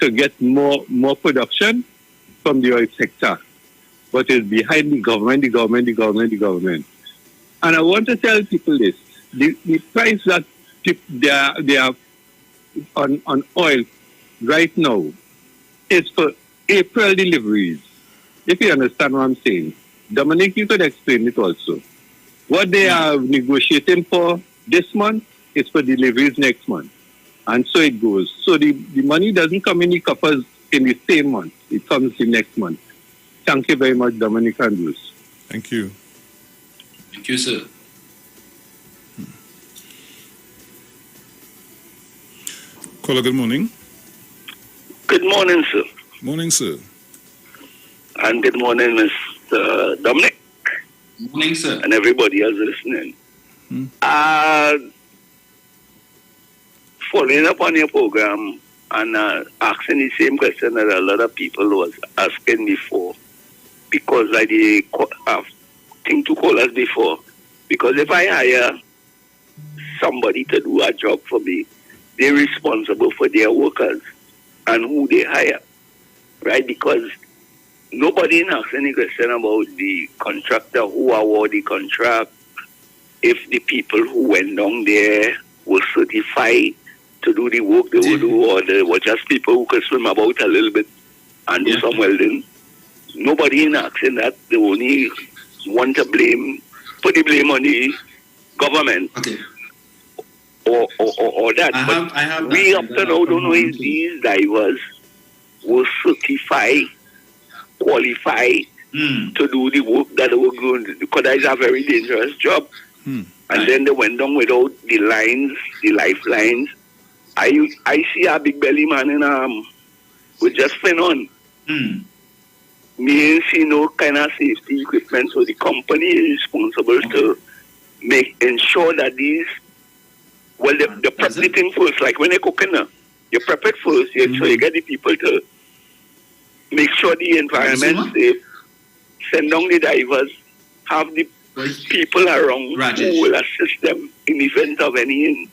to get more production from the oil sector. But it's behind the government. And I want to tell people this. The price that they are on oil right now is for April deliveries. If you understand what I'm saying. Dominic, you could explain it also. What they are negotiating for this month is for deliveries next month. And so it goes. So the money doesn't come in the coffers in the same month. It comes in next month. Thank you very much, Dominic and Bruce. Thank you. Thank you, sir. Caller, good morning. Good morning, sir. Morning, sir. And good morning, Mr. Dominic. Morning, sir. And everybody else listening. Following up on your program and asking the same question that a lot of people was asking before, because I did think to call us before. Because if I hire somebody to do a job for me, they're responsible for their workers and who they hire, right? Because nobody asks any question about the contractor who award the contract, if the people who went down there were certified to do the work they will do, or they were just people who could swim about a little bit and do some welding. Nobody is asking that. They only want to put the blame on the government. Okay. Or that. I have we up to now don't know if these divers were certified, qualified to do the work that they were going to do, because that is a very dangerous job. And then they went down without the lines, the lifelines. I see a big belly man in with just fin on. me ain't see no kind of safety equipment, so the company is responsible to ensure that these, well, the prep the thing first, like when you're cooking, you prep it first, so you get the people to make sure the environment is safe, send down the divers, have the people around who will assist them in event of any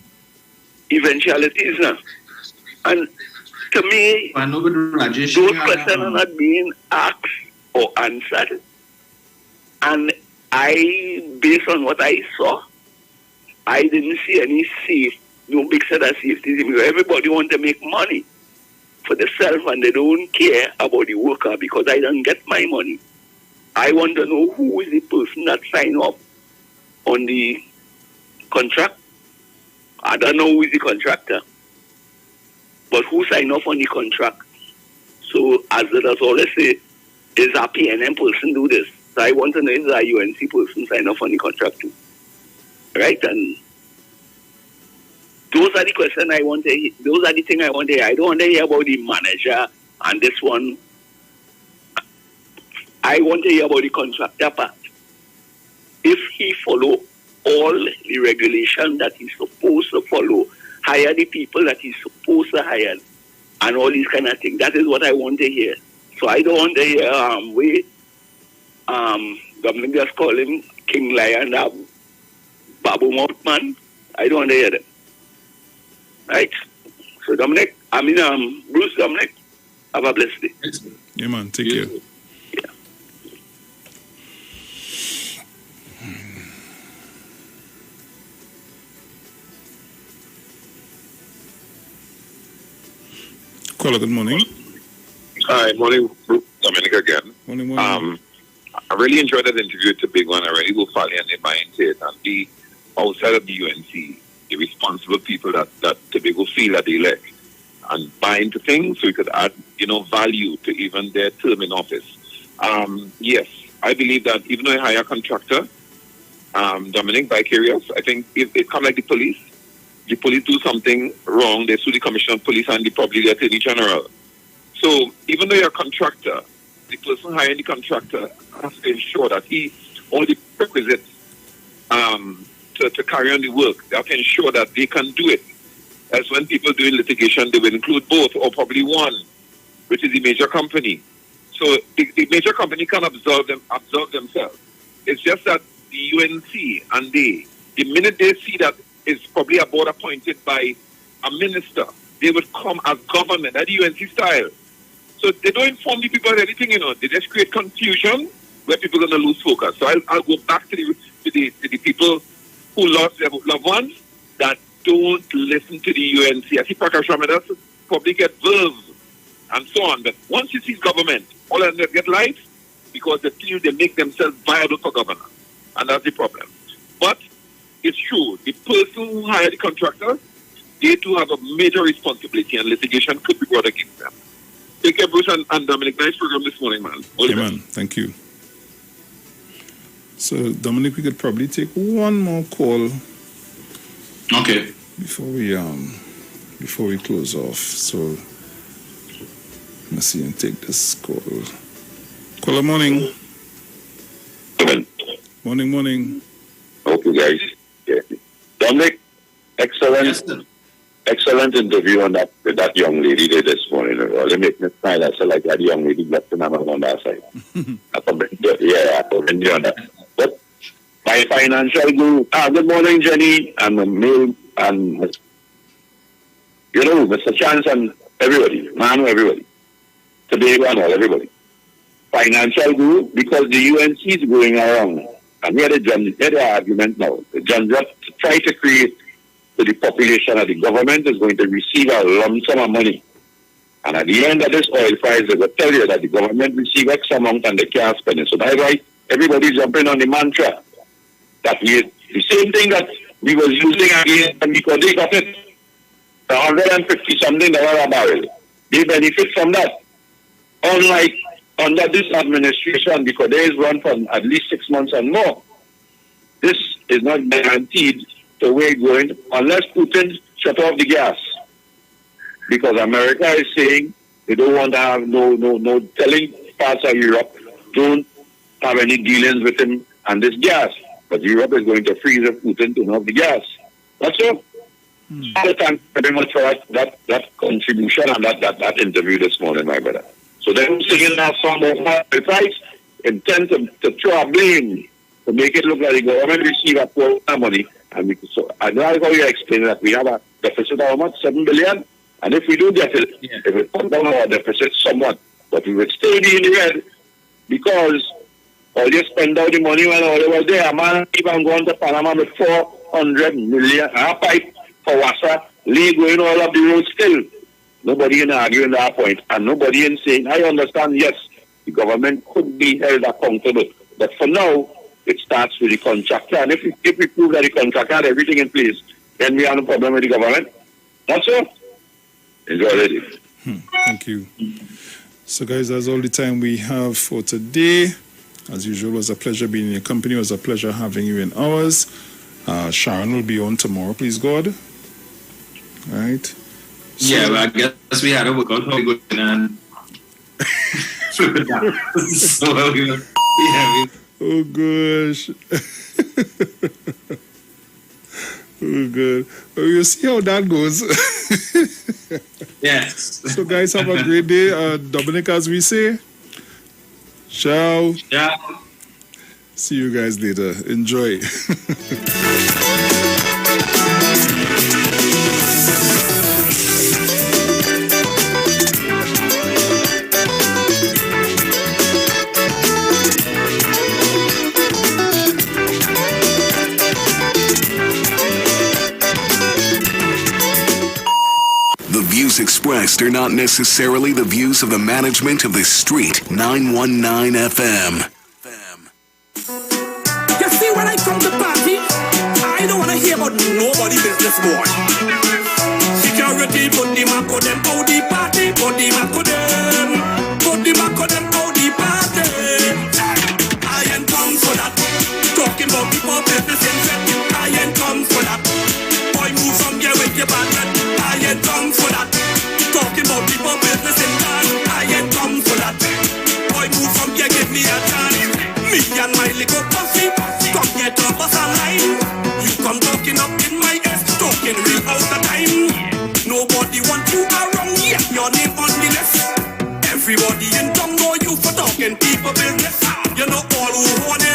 eventualities. And to me, those questions are not being asked or answered. And based on what I saw, I didn't see any no big set of safety. Everybody want to make money for themselves and they don't care about the worker because I don't get my money. I want to know who is the person that signed up on the contract. I don't know who is the contractor, but who signed up on the contract. So as it always say, is a PNM person do this? So I want to know is a UNC person signed up on the contract too. Right? And those are the questions I want to hear. Those are the things I want to hear. I don't want to hear about the manager and this one. I want to hear about the contractor part. If he follow all the regulation that he's supposed to follow, hire the people that he's supposed to hire, and all these kind of things. That is what I want to hear. So I don't want to hear government just call him King Lion, Babu Moutman. I don't want to hear them. Right? So Bruce Dominic, have a blessed day. Yeah, man. Take care. Caller, good morning. Hi, morning, Dominic again. Morning. I really enjoyed that interview. It's a big one. I really will follow in their mind it and be outside of the UNC, the responsible people that Tobago feel that they elect and buy into things so we could add, value to even their term in office. Yes, I believe that even though I hire a contractor, Dominic, vicarious, I think if it comes like the police do something wrong, they sue the commissioner of police and probably the attorney general. So even though you're a contractor, the person hiring the contractor has to ensure that all the prerequisites to carry on the work, they have to ensure that they can do it. As when people doing litigation, they will include both or probably one, which is the major company. So the major company can absolve themselves. It's just that the UNC and the minute they see that it's probably a board appointed by a minister, they would come as government, at the UNC style. So they don't inform the people of anything, They just create confusion where people are going to lose focus. So I'll go back to the people who lost their loved ones that don't listen to the UNC. I see Prakash Ramadas probably get verbs and so on. But once you see government, all of them get life because they feel they make themselves viable for governance. And that's the problem. But it's true. The person who hired the contractor, they too have a major responsibility and litigation could be brought against them. Take care, Bruce and Dominic. Nice program this morning, man. Yeah, man. Thank you. So, Dominic, we could probably take one more call. Okay. Before we close off. So, let's see and take this call. Caller, morning. Morning. Okay, guys. Yeah. Dominic, excellent interview on with that young lady there this morning. They make me smile. I said like that young lady left in on that side. I commend you on that. But my financial guru, good morning, Jenny, and Mail, and Mr. Chance and everybody, Manu, everybody. Today, and all, everybody. Financial guru, because the UNC is going around. And here the argument now. The John just try to create to the population that the government is going to receive a lump sum of money. And at the end of this oil price, they will tell you that the government receive X amount and they can't spend it. So that's why everybody's jumping on the mantra that the same thing that we was using again, and because they got it, $150-something a barrel. They benefit from that. Unlike under this administration, because there is run for at least 6 months and more, this is not guaranteed to where it's going unless Putin shut off the gas. Because America is saying they don't want to have no telling parts of Europe don't have any dealings with him and this gas. But Europe is going to freeze if Putin don't have the gas. That's all. So thank you very much for that contribution and that interview this morning, my brother. So then singing that song about the price, intent to throw a blame to make it look like the government receive a poor money. And so I know how you explain that we have a deficit of how much? 7 billion? And if we do get it, if we put down our deficit somewhat, but we would still be in the red because all you spend out the money when all was there. A man even going to Panama with 400 million pipe for Wassa, Lee going all up the road still. Nobody in arguing that point, and nobody in saying, I understand, yes, the government could be held accountable. But for now, it starts with the contractor. And if we prove that the contractor had everything in place, then we have no problem with the government. That's all. Enjoy it. Thank you. So, guys, that's all the time we have for today. As usual, it was a pleasure being in your company. It was a pleasure having you in ours. Sharon will be on tomorrow, please, God. All right. So, yeah, but I guess we had a workout how we go in and flip it down. So, oh, gosh. Oh, good. Well, we'll see how that goes. Yes. So, guys, have a great day. Dominic, as we say, ciao. Ciao. See you guys later. Enjoy. The views expressed are not necessarily the views of the management of the Street 919 FM. You see, when I come to party, I don't want to hear about nobody business, boy. Security, put the mark on them, out the party, put the mark on them, put the mark on them, out the party. I ain't come for that. Talking about people business in I ain't come for that. Boy, move from here with your bad breath. I ain't come for that. Talking about people business in I ain't come for that. Boy, move from here, give me a chance. Me and my little pussy, come get up us a line. You come talking up in my ass, talking real out of time. Nobody want you around, yeah, your name on the list. Everybody in town know you for talking people business. You know all who want